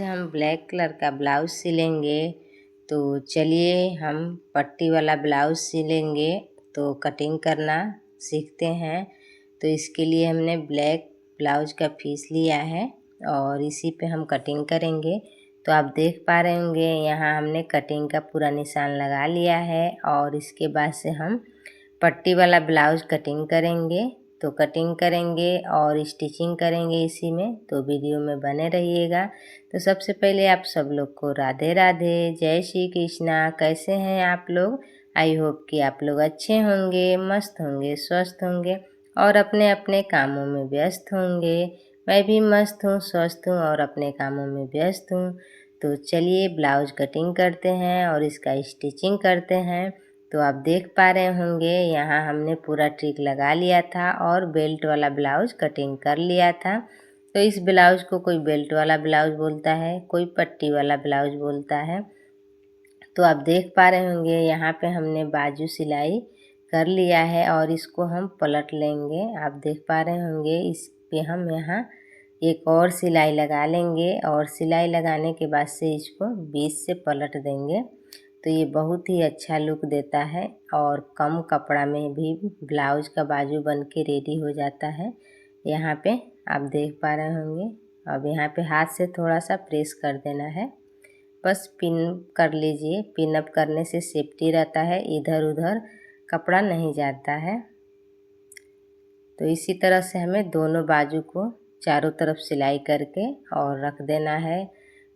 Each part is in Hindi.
हम ब्लैक कलर का ब्लाउज सिलेंगे। तो चलिए हम पट्टी वाला ब्लाउज सिलेंगे। तो कटिंग करना सीखते हैं। तो इसके लिए हमने ब्लैक ब्लाउज का पीस लिया है और इसी पे हम कटिंग करेंगे। तो आप देख पा रहे होंगे यहाँ हमने कटिंग का पूरा निशान लगा लिया है और इसके बाद से हम पट्टी वाला ब्लाउज कटिंग करेंगे। तो कटिंग करेंगे और स्टिचिंग करेंगे इसी में, तो वीडियो में बने रहिएगा। तो सबसे पहले आप सब लोग को राधे राधे, जय श्री कृष्णा। कैसे हैं आप लोग? आई होप कि आप लोग अच्छे होंगे, मस्त होंगे, स्वस्थ होंगे और अपने अपने कामों में व्यस्त होंगे। मैं भी मस्त हूँ, स्वस्थ हूँ और अपने कामों में व्यस्त हूँ। तो चलिए ब्लाउज कटिंग करते हैं और इसका स्टिचिंग करते हैं। तो आप देख पा रहे होंगे यहाँ हमने पूरा ट्रिक लगा लिया था और बेल्ट वाला ब्लाउज कटिंग कर लिया था। तो इस ब्लाउज को कोई बेल्ट वाला ब्लाउज बोलता है, कोई पट्टी वाला ब्लाउज बोलता है। तो आप देख पा रहे होंगे यहाँ पे हमने बाजू सिलाई कर लिया है और इसको हम पलट लेंगे। आप देख पा रहे होंगे इस पे हम यहाँ एक और सिलाई लगा लेंगे और सिलाई लगाने के बाद से इसको बीच से पलट देंगे। तो ये बहुत ही अच्छा लुक देता है और कम कपड़ा में भी ब्लाउज का बाजू बन के रेडी हो जाता है। यहाँ पे आप देख पा रहे होंगे। अब यहाँ पे हाथ से थोड़ा सा प्रेस कर देना है, बस पिन कर लीजिए। पिन अप करने से सेफ्टी रहता है, इधर उधर कपड़ा नहीं जाता है। तो इसी तरह से हमें दोनों बाजू को चारों तरफ सिलाई करके और रख देना है।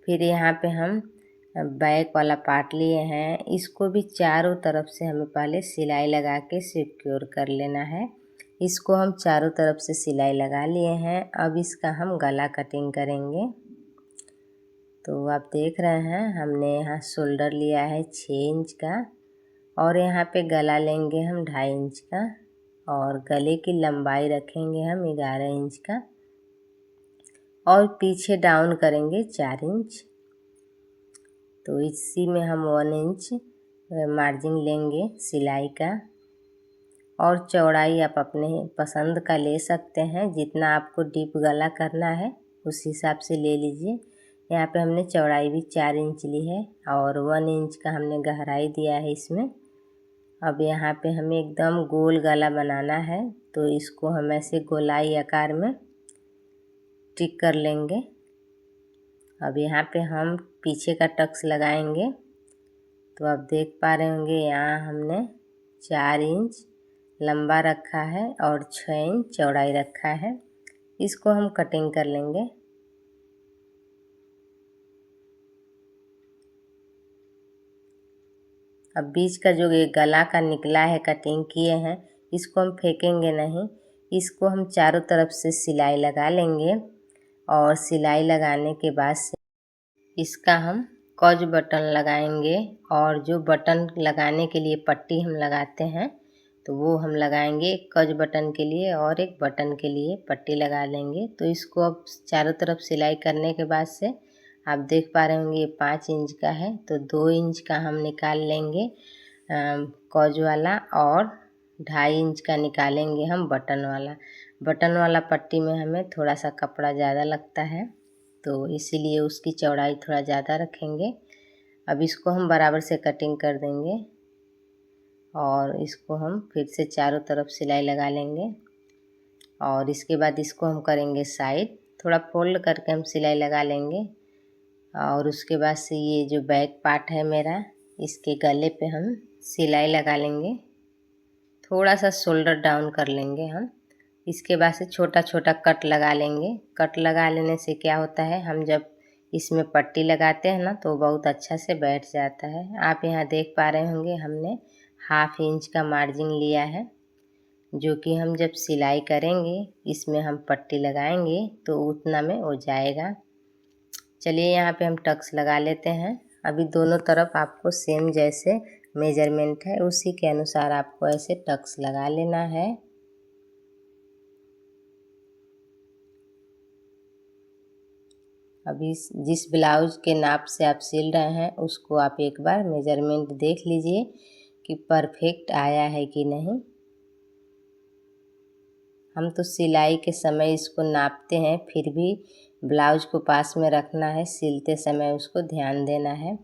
फिर यहाँ पे हम बैक वाला पार्ट लिए हैं, इसको भी चारों तरफ से हमें पहले सिलाई लगा के सिक्योर कर लेना है। इसको हम चारों तरफ से सिलाई लगा लिए हैं। अब इसका हम गला कटिंग करेंगे। तो आप देख रहे हैं हमने यहाँ शोल्डर लिया है 6 इंच का और यहाँ पे गला लेंगे हम 2.5 इंच का और गले की लंबाई रखेंगे हम 11 इंच का और पीछे डाउन करेंगे 4 इंच। तो इसी में हम 1 इंच मार्जिन लेंगे सिलाई का और चौड़ाई आप अपने पसंद का ले सकते हैं। जितना आपको डीप गला करना है उस हिसाब से ले लीजिए। यहाँ पे हमने चौड़ाई भी 4 इंच ली है और 1 इंच का हमने गहराई दिया है इसमें। अब यहाँ पे हमें एकदम गोल गला बनाना है, तो इसको हम ऐसे गोलाई आकार में टिक कर लेंगे। अब यहाँ पे हम पीछे का टक्स लगाएंगे। तो आप देख पा रहे होंगे यहाँ हमने 4 इंच लंबा रखा है और 6 इंच चौड़ाई रखा है। इसको हम कटिंग कर लेंगे। अब बीच का जो ये गला का निकला है कटिंग किए हैं, इसको हम फेंकेंगे नहीं। इसको हम चारों तरफ से सिलाई लगा लेंगे और सिलाई लगाने के बाद से इसका हम कॉज बटन लगाएंगे और जो बटन लगाने के लिए पट्टी हम लगाते हैं तो वो हम लगाएंगे एक कॉज बटन के लिए और एक बटन के लिए पट्टी लगा लेंगे। तो इसको अब चारों तरफ सिलाई करने के बाद से आप देख पा रहे होंगे ये 5 इंच का है, तो 2 इंच का हम निकाल लेंगे कॉज वाला और 2.5 इंच का निकालेंगे हम बटन वाला। बटन वाला पट्टी में हमें थोड़ा सा कपड़ा ज़्यादा लगता है, तो इसीलिए उसकी चौड़ाई थोड़ा ज़्यादा रखेंगे। अब इसको हम बराबर से कटिंग कर देंगे और इसको हम फिर से चारों तरफ सिलाई लगा लेंगे और इसके बाद इसको हम करेंगे साइड, थोड़ा फोल्ड करके हम सिलाई लगा लेंगे। और उसके बाद से ये जो बैक पार्ट है मेरा, इसके गले पे हम सिलाई लगा लेंगे। थोड़ा सा शोल्डर डाउन कर लेंगे हम। इसके बाद से छोटा छोटा कट लगा लेंगे। कट लगा लेने से क्या होता है, हम जब इसमें पट्टी लगाते हैं ना तो बहुत अच्छा से बैठ जाता है। आप यहाँ देख पा रहे होंगे हमने 1/2 इंच का मार्जिन लिया है, जो कि हम जब सिलाई करेंगे इसमें हम पट्टी लगाएंगे तो उतना में हो जाएगा। चलिए यहाँ पे हम टक्स लगा लेते हैं। अभी दोनों तरफ आपको सेम जैसे मेजरमेंट है उसी के अनुसार आपको ऐसे टक्स लगा लेना है। अभी जिस ब्लाउज के नाप से आप सिल रहे हैं उसको आप एक बार मेजरमेंट देख लीजिए कि परफेक्ट आया है कि नहीं। हम तो सिलाई के समय इसको नापते हैं, फिर भी ब्लाउज को पास में रखना है, सिलते समय उसको ध्यान देना है।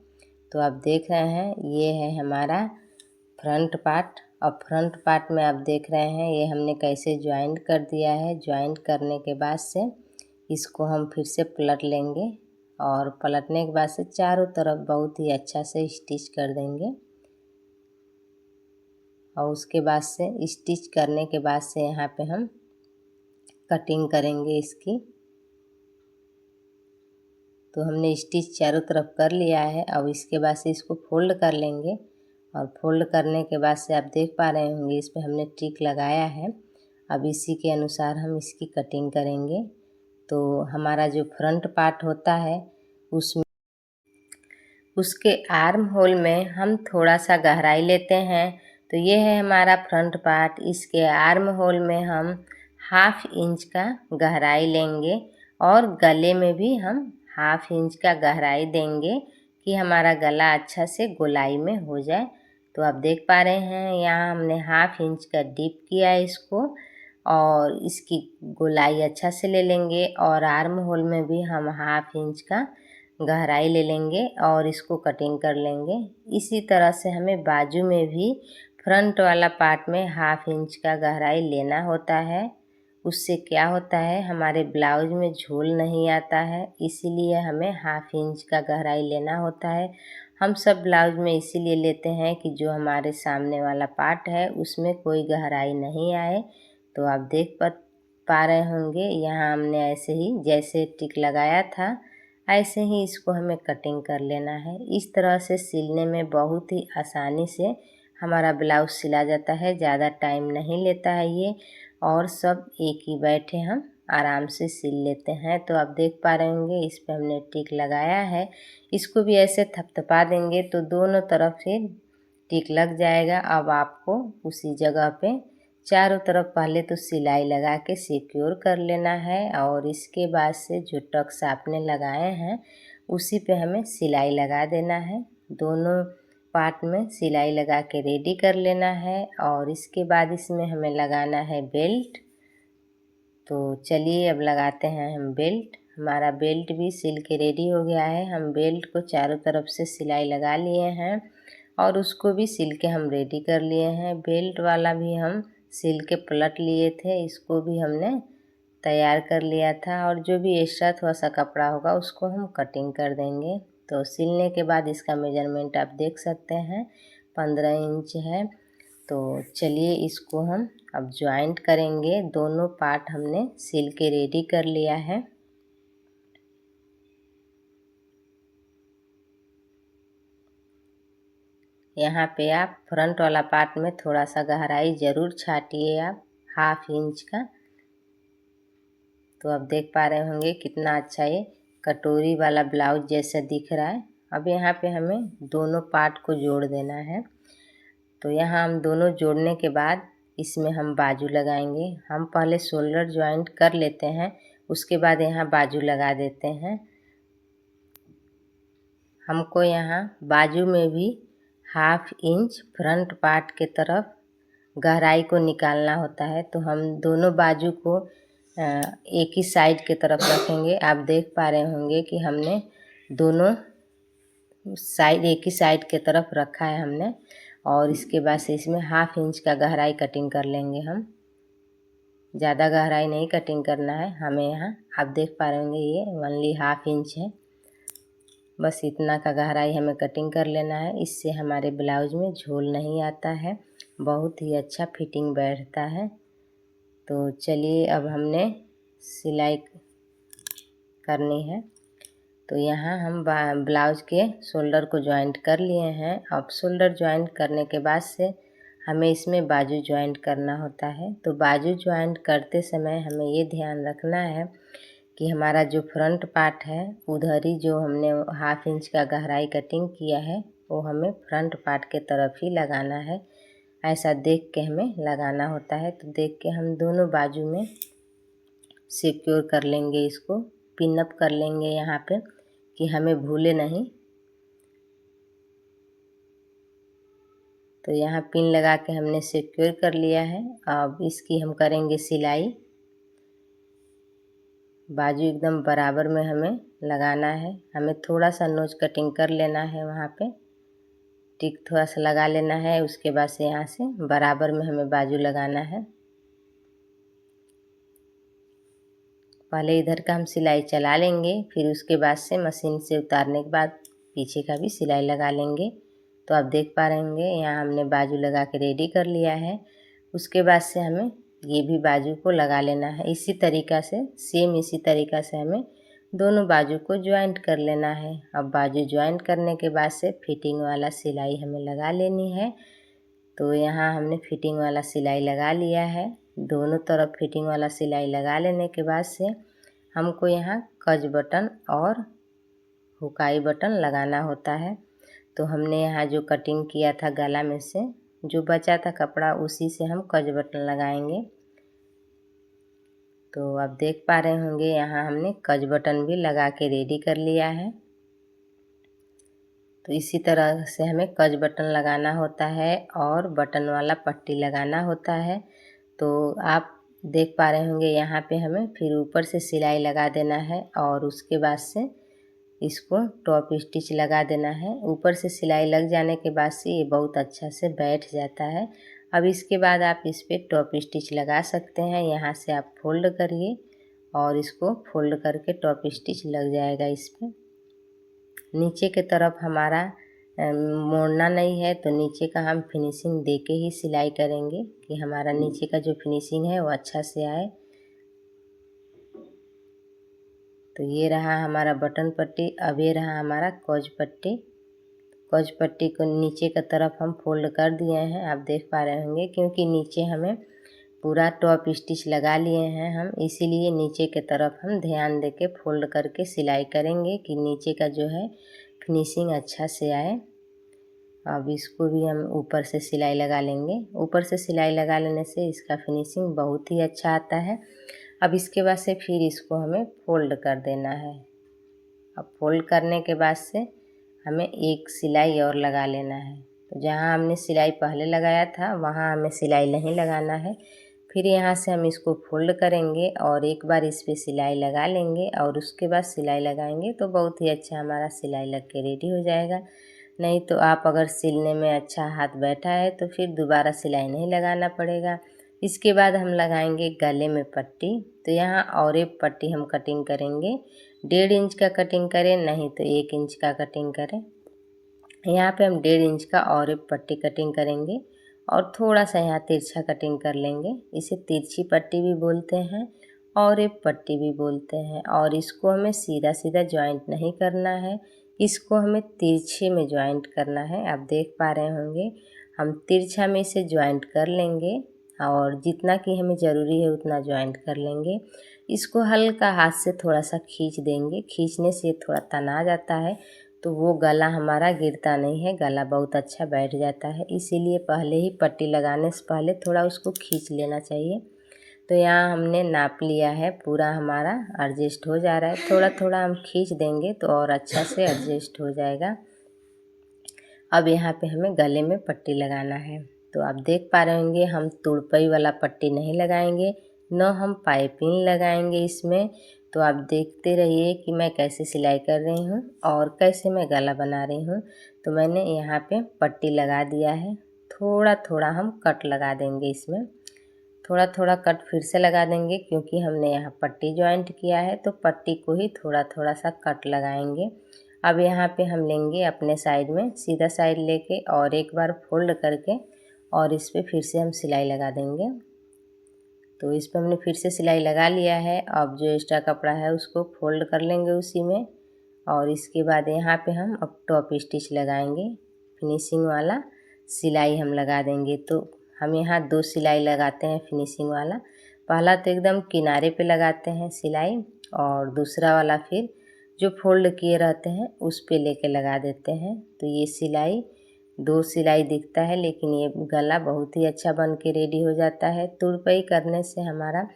तो आप देख रहे हैं ये है हमारा फ्रंट पार्ट। अब फ्रंट पार्ट में आप देख रहे हैं ये हमने कैसे ज्वाइंट कर दिया है। ज्वाइंट करने के बाद से इसको हम फिर से पलट लेंगे और पलटने के बाद से चारों तरफ बहुत ही अच्छा से स्टिच कर देंगे। और उसके बाद से स्टिच करने के बाद से यहाँ पे हम कटिंग करेंगे इसकी। तो हमने स्टिच चारों तरफ कर लिया है। अब इसके बाद से इसको फोल्ड कर लेंगे और फोल्ड करने के बाद से आप देख पा रहे होंगे इस पे हमने टिक लगाया है। अब इसी के अनुसार हम इसकी कटिंग करेंगे। तो हमारा जो फ्रंट पार्ट होता है उसमें उसके आर्म होल में हम थोड़ा सा गहराई लेते हैं। तो ये है हमारा फ्रंट पार्ट। इसके आर्म होल में हम 1/2 इंच का गहराई लेंगे और गले में भी हम 1/2 इंच का गहराई देंगे कि हमारा गला अच्छा से गोलाई में हो जाए। तो आप देख पा रहे हैं यहाँ हमने 1/2 इंच का डीप किया है इसको और इसकी गोलाई अच्छा से ले लेंगे और आर्म होल में भी हम 1/2 इंच का गहराई ले लेंगे और इसको कटिंग कर लेंगे। इसी तरह से हमें बाजू में भी फ्रंट वाला पार्ट में 1/2 इंच का गहराई लेना होता है। उससे क्या होता है हमारे ब्लाउज में झोल नहीं आता है, इसीलिए हमें 1/2 इंच का गहराई लेना होता है। हम सब ब्लाउज में इसीलिए लेते हैं कि जो हमारे सामने वाला पार्ट है उसमें कोई गहराई नहीं आए। तो आप देख पा रहे होंगे यहाँ हमने ऐसे ही जैसे टिक लगाया था ऐसे ही इसको हमें कटिंग कर लेना है। इस तरह से सिलने में बहुत ही आसानी से हमारा ब्लाउज सिला जाता है, ज़्यादा टाइम नहीं लेता है ये और सब एक ही बैठे हम आराम से सिल लेते हैं। तो आप देख पा रहे होंगे इस पे हमने टिक लगाया है। इसको भी ऐसे थपथपा देंगे तो दोनों तरफ से टिक लग जाएगा। अब आपको उसी जगह पे चारों तरफ पहले तो सिलाई लगा के सिक्योर कर लेना है और इसके बाद से जो टक्स आपने लगाए हैं उसी पे हमें सिलाई लगा देना है। दोनों पार्ट में सिलाई लगा के रेडी कर लेना है और इसके बाद इसमें हमें लगाना है बेल्ट। तो चलिए अब लगाते हैं हम बेल्ट। हमारा बेल्ट भी सिल के रेडी हो गया है। हम बेल्ट को चारों तरफ से सिलाई लगा लिए हैं और उसको भी सिल के हम रेडी कर लिए हैं। बेल्ट वाला भी हम सिल के पलट लिए थे, इसको भी हमने तैयार कर लिया था और जो भी एक्स्ट्रा थोड़ा सा कपड़ा होगा उसको हम कटिंग कर देंगे। तो सिलने के बाद इसका मेजरमेंट आप देख सकते हैं 15 इंच है। तो चलिए इसको हम अब ज्वाइंट करेंगे। दोनों पार्ट हमने सिल के रेडी कर लिया है। यहाँ पे आप फ्रंट वाला पार्ट में थोड़ा सा गहराई ज़रूर छाटिए आप 1/2 इंच का। तो आप देख पा रहे होंगे कितना अच्छा ये कटोरी वाला ब्लाउज जैसा दिख रहा है। अब यहाँ पे हमें दोनों पार्ट को जोड़ देना है। तो यहाँ हम दोनों जोड़ने के बाद इसमें हम बाजू लगाएंगे। हम पहले शोल्डर ज्वाइंट कर लेते हैं, उसके बाद यहाँ बाजू लगा देते हैं। हमको यहाँ बाजू में भी 1/2 इंच फ्रंट पार्ट के तरफ गहराई को निकालना होता है। तो हम दोनों बाजू को एक ही साइड के तरफ रखेंगे। आप देख पा रहे होंगे कि हमने दोनों साइड एक ही साइड के तरफ रखा है हमने और इसके बाद से इसमें 1/2 इंच का गहराई कटिंग कर लेंगे हम। ज़्यादा गहराई नहीं कटिंग करना है हमें यहाँ। आप देख पा रहे होंगे ये ओनली 1/2 इंच है, बस इतना का गहराई हमें कटिंग कर लेना है। इससे हमारे ब्लाउज में झोल नहीं आता है, बहुत ही अच्छा फिटिंग बैठता है। तो चलिए अब हमने सिलाई करनी है। तो यहाँ हम ब्लाउज के शोल्डर को ज्वाइंट कर लिए हैं। अब शोल्डर ज्वाइंट करने के बाद से हमें इसमें बाजू ज्वाइंट करना होता है। तो बाजू ज्वाइंट करते समय हमें ये ध्यान रखना है कि हमारा जो फ्रंट पार्ट है उधर ही जो हमने 1/2 इंच का गहराई कटिंग किया है वो हमें फ्रंट पार्ट के तरफ ही लगाना है। ऐसा देख के हमें लगाना होता है। तो देख के हम दोनों बाजू में सिक्योर कर लेंगे, इसको पिन अप कर लेंगे यहाँ पे कि हमें भूले नहीं। तो यहाँ पिन लगा के हमने सिक्योर कर लिया है। अब इसकी हम करेंगे सिलाई। बाजू एकदम बराबर में हमें लगाना है। हमें थोड़ा सा नोज कटिंग कर लेना है, वहाँ पे टिक थोड़ा सा लगा लेना है। उसके बाद से यहाँ से बराबर में हमें बाजू लगाना है। पहले इधर का हम सिलाई चला लेंगे, फिर उसके बाद से मशीन से उतारने के बाद पीछे का भी सिलाई लगा लेंगे। तो आप देख पा रहे होंगे यहाँ हमने बाजू लगा के रेडी कर लिया है। उसके बाद से हमें ये भी बाजू को लगा लेना है। इसी तरीक़ा से सेम इसी तरीक़ा से हमें दोनों बाजू को ज्वाइंट कर लेना है। अब बाजू ज्वाइंट करने के बाद से फिटिंग वाला सिलाई हमें लगा लेनी है। तो यहाँ हमने फिटिंग वाला सिलाई लगा लिया है। दोनों तरफ फिटिंग वाला सिलाई लगा लेने के बाद से हमको यहाँ कज बटन और हुकाई बटन लगाना होता है। तो हमने यहाँ जो कटिंग किया था गला में से जो बचा था कपड़ा, उसी से हम कज बटन लगाएंगे। तो आप देख पा रहे होंगे यहाँ हमने कज बटन भी लगा के रेडी कर लिया है। तो इसी तरह से हमें कज बटन लगाना होता है और बटन वाला पट्टी लगाना होता है। तो आप देख पा रहे होंगे यहाँ पे हमें फिर ऊपर से सिलाई लगा देना है और उसके बाद से इसको टॉप स्टिच लगा देना है। ऊपर से सिलाई लग जाने के बाद से ये बहुत अच्छा से बैठ जाता है। अब इसके बाद आप इस पर टॉप स्टिच लगा सकते हैं। यहाँ से आप फोल्ड करिए और इसको फोल्ड करके टॉप स्टिच लग जाएगा इस पर। नीचे के तरफ हमारा मोड़ना नहीं है, तो नीचे का हम फिनिशिंग दे के ही सिलाई करेंगे कि हमारा नीचे का जो फिनिशिंग है वो अच्छा से आए। तो ये रहा हमारा बटन पट्टी। अब ये रहा हमारा कॉज पट्टी। कॉज पट्टी को नीचे का तरफ हम फोल्ड कर दिए हैं, आप देख पा रहे होंगे, क्योंकि नीचे हमें पूरा टॉप स्टिच लगा लिए हैं हम, इसीलिए नीचे के तरफ हम ध्यान दे के फोल्ड करके सिलाई करेंगे कि नीचे का जो है फिनिशिंग अच्छा से आए। अब इसको भी हम ऊपर से सिलाई लगा लेंगे। ऊपर से सिलाई लगा लेने से इसका फिनिशिंग बहुत ही अच्छा आता है। अब इसके बाद से फिर इसको हमें फोल्ड कर देना है। अब फोल्ड करने के बाद से हमें एक सिलाई और लगा लेना है। तो जहाँ हमने सिलाई पहले लगाया था वहाँ हमें सिलाई नहीं लगाना है। फिर यहाँ से हम इसको फोल्ड करेंगे और एक बार इस पर सिलाई लगा लेंगे और उसके बाद सिलाई लगाएंगे तो बहुत ही अच्छा हमारा सिलाई लग के रेडी हो जाएगा। नहीं तो आप अगर सिलने में अच्छा हाथ बैठा है तो फिर दोबारा सिलाई नहीं लगाना पड़ेगा। इसके बाद हम लगाएंगे गले में पट्टी। तो यहाँ और एक पट्टी हम कटिंग करेंगे। 1.5 इंच का कटिंग करें, नहीं तो 1 इंच का कटिंग करें। यहाँ पे हम 1.5 इंच का और एक पट्टी कटिंग करेंगे और थोड़ा सा यहाँ तिरछा कटिंग कर लेंगे। इसे तिरछी पट्टी भी बोलते हैं और एक पट्टी भी बोलते हैं। और इसको हमें सीधा सीधा ज्वाइंट नहीं करना है, इसको हमें तिरछे में ज्वाइंट करना है। आप देख पा रहे होंगे हम तिरछा में इसे ज्वाइंट कर लेंगे और जितना कि हमें ज़रूरी है उतना ज्वाइंट कर लेंगे। इसको हल्का हाथ से थोड़ा सा खींच देंगे, खींचने से थोड़ा तना जाता है तो वो गला हमारा गिरता नहीं है, गला बहुत अच्छा बैठ जाता है। इसीलिए पहले ही पट्टी लगाने से पहले थोड़ा उसको खींच लेना चाहिए। तो यहाँ हमने नाप लिया है, पूरा हमारा एडजस्ट हो जा रहा है। थोड़ा थोड़ा हम खींच देंगे तो और अच्छा से एडजस्ट हो जाएगा। अब यहाँ पे हमें गले में पट्टी लगाना है। तो आप देख पा रहे होंगे हम तुड़पई वाला पट्टी नहीं लगाएंगे, न हम पाइपिंग लगाएंगे इसमें। तो आप देखते रहिए कि मैं कैसे सिलाई कर रही हूँ और कैसे मैं गला बना रही हूँ। तो मैंने यहाँ पे पट्टी लगा दिया है। थोड़ा थोड़ा हम कट लगा देंगे इसमें, थोड़ा थोड़ा कट फिर से लगा देंगे क्योंकि हमने यहाँ पट्टी ज्वाइंट किया है तो पट्टी को ही थोड़ा थोड़ा सा कट लगाएंगे। अब यहाँ पे हम लेंगे अपने साइड में सीधा साइड लेके और एक बार फोल्ड करके और इस पर फिर से हम सिलाई लगा देंगे। तो इस पर हमने फिर से सिलाई लगा लिया है। अब जो एक्स्ट्रा कपड़ा है उसको फोल्ड कर लेंगे उसी में और इसके बाद यहाँ पे हम अब टॉप स्टिच लगाएंगे। फिनिशिंग वाला सिलाई हम लगा देंगे। तो हम यहाँ 2 सिलाई लगाते हैं फिनिशिंग वाला। पहला तो एकदम किनारे पे लगाते हैं सिलाई और दूसरा वाला फिर जो फोल्ड किए रहते हैं उस पे लेके लगा देते हैं। तो ये सिलाई 2 सिलाई दिखता है लेकिन ये गला बहुत ही अच्छा बन के रेडी हो जाता है। तुड़पई करने से हमारा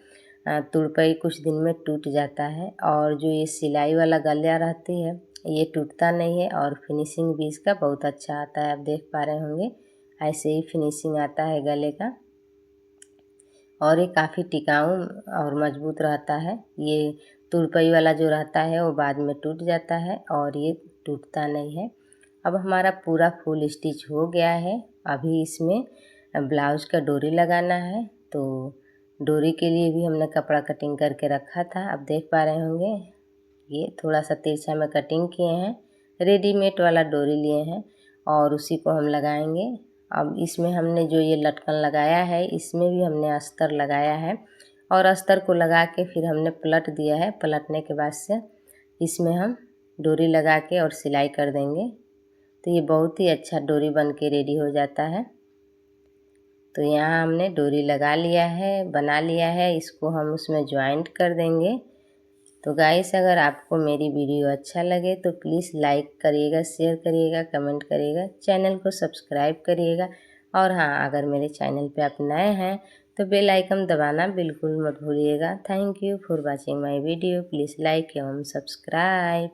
तुड़पई कुछ दिन में टूट जाता है और जो ये सिलाई वाला गला रहती है ये टूटता नहीं है और फिनिशिंग भी इसका बहुत अच्छा आता है। आप देख पा रहे होंगे ऐसे ही फिनिशिंग आता है गले का और ये काफ़ी टिकाऊ और मजबूत रहता है। ये तुरपाई वाला जो रहता है वो बाद में टूट जाता है और ये टूटता नहीं है। अब हमारा पूरा फुल स्टिच हो गया है। अभी इसमें ब्लाउज का डोरी लगाना है, तो डोरी के लिए भी हमने कपड़ा कटिंग करके रखा था। अब देख पा रहे होंगे ये थोड़ा सा तिरछा में कटिंग किए हैं, रेडीमेड वाला डोरी लिए हैं और उसी को हम लगाएंगे। अब इसमें हमने जो ये लटकन लगाया है इसमें भी हमने अस्तर लगाया है और अस्तर को लगा के फिर हमने पलट दिया है। पलटने के बाद से इसमें हम डोरी लगा के और सिलाई कर देंगे, तो ये बहुत ही अच्छा डोरी बन के रेडी हो जाता है। तो यहाँ हमने डोरी लगा लिया है, बना लिया है, इसको हम उसमें ज्वाइंट कर देंगे। तो गाइस अगर आपको मेरी वीडियो अच्छा लगे तो प्लीज़ लाइक करिएगा, शेयर करिएगा, कमेंट करिएगा, चैनल को सब्सक्राइब करिएगा। और हाँ, अगर मेरे चैनल पे आप नए हैं तो बेल आइकन दबाना बिल्कुल मत भूलिएगा। Thank you for watching my video. Please like एवं सब्सक्राइब।